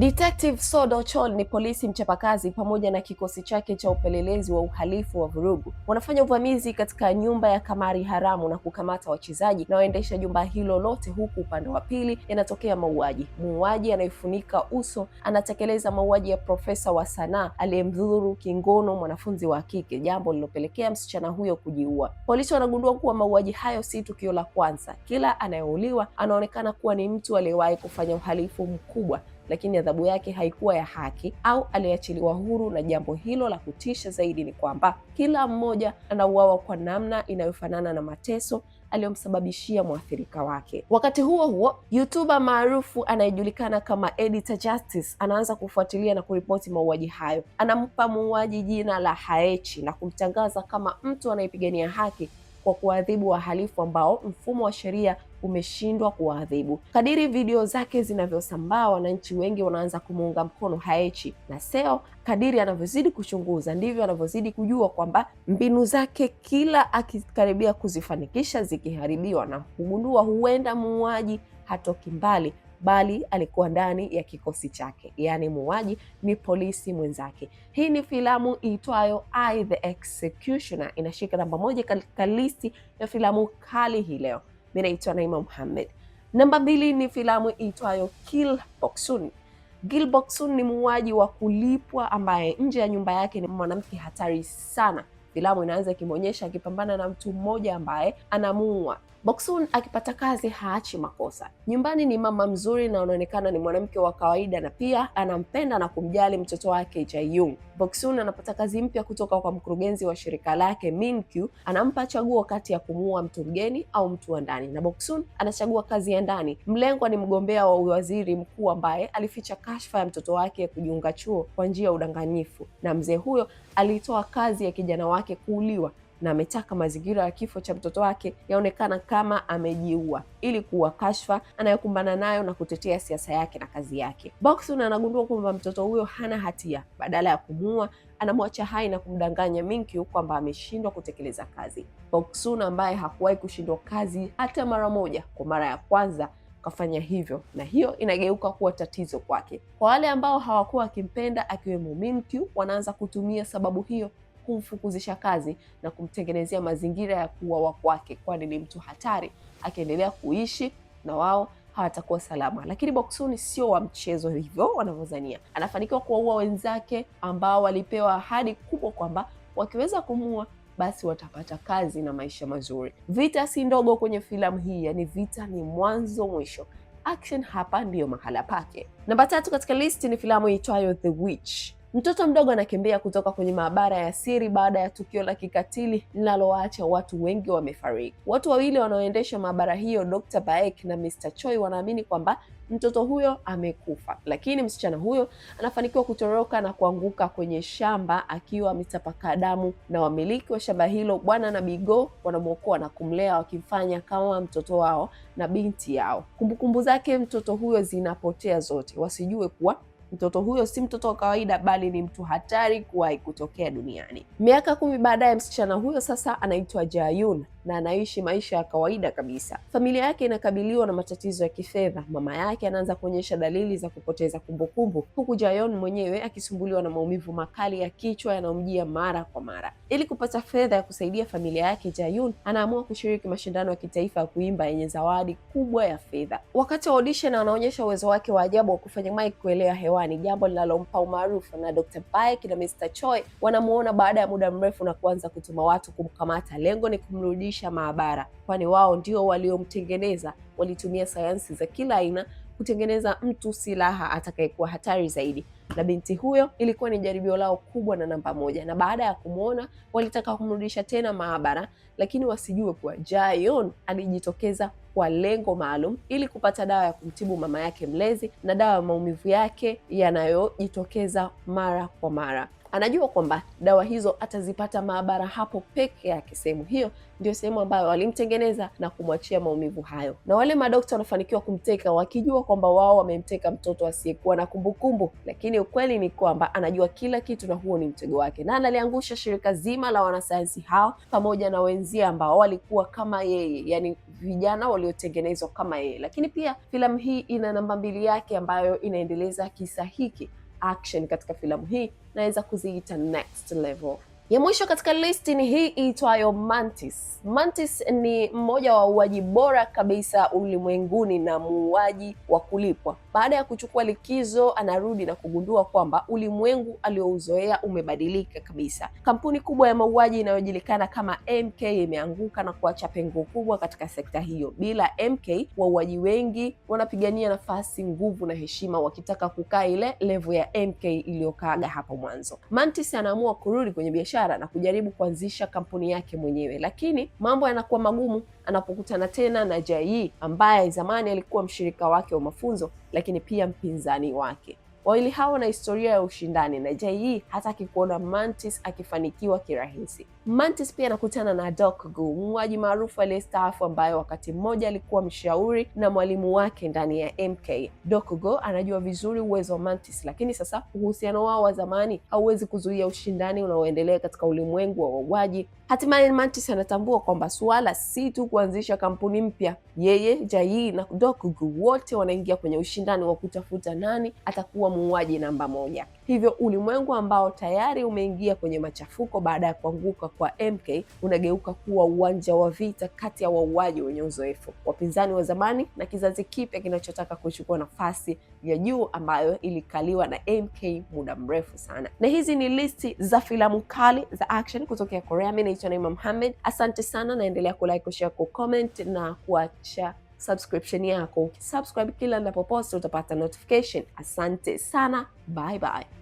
Detective Sodo Chol ni polisi mchapakazi pamoja na kikosi chake cha upelelezi wa uhalifu wa vurugu. Wanafanya uvamizi katika nyumba ya kamari haramu na kukamata wachezaji na waendesha jumba hilo lote, huku upande wa pili yanatokea mauaji. Muuaji anayefunika uso anatekeleza mauaji ya profesa wa sanaa aliyemdhuru kingono mwanafunzi wa kike, jambo lilopelekea msichana huyo kujiua. Polisi wanagundua kuwa mauaji hayo si tukio la kwanza. Kila anayeuliwa anaonekana kuwa ni mtu aliyewahi kufanya uhalifu mkubwa, lakini adhabu yake haikuwa ya haki au aliachiliwa huru. Na jambo hilo la kutisha zaidi ni kwamba kila mmoja anauawa kwa namna inayofanana na mateso aliyomsababishia mwathirika wake. Wakati huo huo, YouTuber maarufu anayejulikana kama Editor Justice anaanza kufuatilia na kuripoti mauaji hayo. Anampa muuaji jina la Haechi na kumtangaza kama mtu anayepigania haki kwa kuadhibu wahalifu ambao mfumo wa sheria umeshindwa kuwaadhibu. Kadiri video zake zinavyosambaa, wananchi wengi wanaanza kumuunga mkono Haechi, na Seo kadiri anavyozidi kuchunguza ndivyo anavyozidi kujua kwamba mbinu zake kila akikaribia kuzifanikisha zikiharibiwa, na kugundua huenda muuaji hatoki mbali bali alikuwa ndani ya kikosi chake, yaani muuaji ni polisi mwenzake. Hii ni filamu iitwayo I the Executioner, inashika namba 1 katika listi ya filamu kali hii leo. Mimi naitwa Naima Muhammad. Namba 2 ni filamu iitwayo Kill Boksun. Gil Boksun ni muuaji wa kulipwa ambaye nje ya nyumba yake ni mwanamke hatari sana. Filamu inaanza ikimwonyesha akipambana na mtu mmoja ambaye anamuua. Boksun akipata kazi haachi makosa. Nyumbani ni mama mzuri na anaonekana ni mwanamke wa kawaida, na pia anampenda na kumjali mtoto wake Jae-young. Boksun anapata kazi mpya kutoka kwa mkurugenzi wa shirika lake Min-kyu. Anampa chaguo kati ya kumuua mtu mgeni au mtu wa ndani, na Boksun anachagua kazi ya ndani. Mlengwa ni mgombea wa waziri mkuu ambaye alificha kashfa ya mtoto wake kujiunga chuo kwa njia ya udanganyifu, na mzee huyo alitoa kazi ya kijana wake kuuliwa na ametaka mazingira ya kifo cha mtoto wake yaonekana kama amejiua ili kuwa kashfa anayokumbana nayo na kutetea siasa yake na kazi yake. Boksun anagundua kwamba mtoto huyo hana hatia. Badala ya kumuua, anamwacha hai na kumdanganya Min-kyu kwamba ameshindwa kutekeleza kazi. Boksun ambaye hakuwahi kushindwa kazi hata mara moja, kwa mara ya kwanza kafanya hivyo, na hiyo inageuka kuwa tatizo kwake. Kwa wale ambao hawakuwa wakimpenda akiwemo Min-kyu, wanaanza kutumia sababu hiyo kumfukuzisha kazi na kumtengenezea mazingira ya kuuawa kwake, kwani ni mtu hatari. Akiendelea kuishi na wao hawatakuwa salama. Lakini Boksun sio wa mchezo hivyo wanavyodhania. Anafanikiwa kuwaua wenzake ambao walipewa ahadi kubwa kwamba wakiweza kumuua basi watapata kazi na maisha mazuri. Vita si ndogo kwenye filamu hii, yani vita ni mwanzo mwisho. Action hapa ndiyo mahala pake. Namba 3 katika listi ni filamu iitwayo The Witch. Mtoto mdogo anakimbia kutoka kwenye maabara ya siri baada ya tukio la kikatili linalowaacha watu wengi wamefariki. Watu wawili wanaoendesha maabara hiyo, Dr. Baek na Mr. Choi, wanaamini kwamba mtoto huyo amekufa, lakini msichana huyo anafanikiwa kutoroka na kuanguka kwenye shamba akiwa ametapaka damu, na wamiliki wa shamba hilo Bwana na Bigo wanamwokoa na kumlea wakimfanya kama mtoto wao na binti yao. Kumbukumbu zake mtoto huyo zinapotea zote, wasijue kuwa mtoto huyo si mtoto wa kawaida bali ni mtu hatari kuwahi kutokea duniani. Miaka 10 baadaye, msichana huyo sasa anaitwa Jae-young na anaishi maisha ya kawaida kabisa. Familia yake inakabiliwa na matatizo ya kifedha. Mama yake anaanza kuonyesha dalili za kupoteza kumbukumbu, huku Jae-young mwenyewe akisumbuliwa na maumivu makali ya kichwa yanayomjia mara kwa mara. Ili kupata fedha ya kusaidia familia yake, Jae-young anaamua kushiriki mashindano ya kitaifa ya kuimba yenye zawadi kubwa ya fedha. Wakati wa audition anaonyesha uwezo wake wa ajabu wa kufanya mic kuelea hewani, jambo linalompa umaarufu, na Dr. Baek na Mr. Choi wanamuona baada ya muda mrefu na kuanza kutuma watu kumkamata. Lengo ni kumrudisha maabara, kwani wao ndio waliomtengeneza. Walitumia sayansi za kila aina kutengeneza mtu silaha atakayekuwa hatari zaidi, na binti huyo ilikuwa ni jaribio lao kubwa na namba 1. Na baada ya kumwona walitaka kumrudisha tena maabara, lakini wasijue kuwa Jae-young alijitokeza kwa lengo maalum ili kupata dawa ya kumtibu mama yake mlezi na dawa ya maumivu yake yanayojitokeza mara kwa mara. Anajua kwamba dawa hizo atazipata maabara hapo peke yake. Sehemu hiyo ndio sehemu ambayo walimtengeneza na kumwachia maumivu hayo, na wale madokta wanafanikiwa kumteka wakijua kwamba wao wamemteka mtoto asiyekuwa na kumbukumbu, lakini ukweli ni kwamba anajua kila kitu na huo ni mtego wake, na aliangusha shirika zima la wanasayansi hao pamoja na wenzia ambao walikuwa kama yeye, yani vijana waliotengenezwa kama yeye. Lakini pia filamu hii ina namba 2 yake ambayo inaendeleza kisa hiki. Action katika filamu hii naweza kuziita next level. Ya mwisho katika listi ni hii iitwayo Mantis. Mantis ni mmoja wa wauaji bora kabisa ulimwenguni na muuaji wa kulipwa. Baada ya kuchukua likizo, anarudi na kugundua kwamba ulimwengu aliouzoea umebadilika kabisa. Kampuni kubwa ya mauaji inayojulikana kama MK imeanguka na kuacha pengo kubwa katika sekta hiyo. Bila MK, wauaji wengi wanapigania nafasi, nguvu na heshima, wakitaka kukaa ile level ya MK iliyokaaga hapo mwanzo. Mantis anaamua kurudi kwenye biashara na kujaribu kuanzisha kampuni yake mwenyewe, lakini mambo yanakuwa magumu anapokutana tena na Jai ambaye zamani alikuwa mshirika wake wa mafunzo, lakini pia mpinzani wake. Wawili hao na historia ya ushindani, na Jai hataki kuona Mantis akifanikiwa kirahisi. Mantis pia anakutana na Doc Gu, muuaji maarufu aliyestaafu ambaye wakati mmoja alikuwa mshauri na mwalimu wake ndani ya MK. Doc Gu anajua vizuri uwezo wa Mantis, lakini sasa uhusiano wao wa zamani hauwezi kuzuia ushindani unaoendelea katika ulimwengu wa wauaji. Hatimaye Mantis anatambua kwamba suala si tu kuanzisha kampuni mpya. Yeye, Jai na Doc Gu wote wanaingia kwenye ushindani wa kutafuta nani atakuwa muuaji namba 1. Hivyo ulimwengu ambao tayari umeingia kwenye machafuko baada ya kuanguka kwa MK unageuka kuwa uwanja wa vita kati ya wauaji wenye uzoefu, wapinzani wa zamani na kizazi kipya kinachotaka kuchukua nafasi ya juu ambayo ilikaliwa na MK muda mrefu sana. Na hizi ni listi za filamu kali za action kutokea Korea. Mimi naitwa Naima Mohamed. Asante sana, naendelea kulike, kushare, kucomment na kuacha subscription yako. Ukisubscribe kila ninapopost utapata notification. Asante sana, bye bye.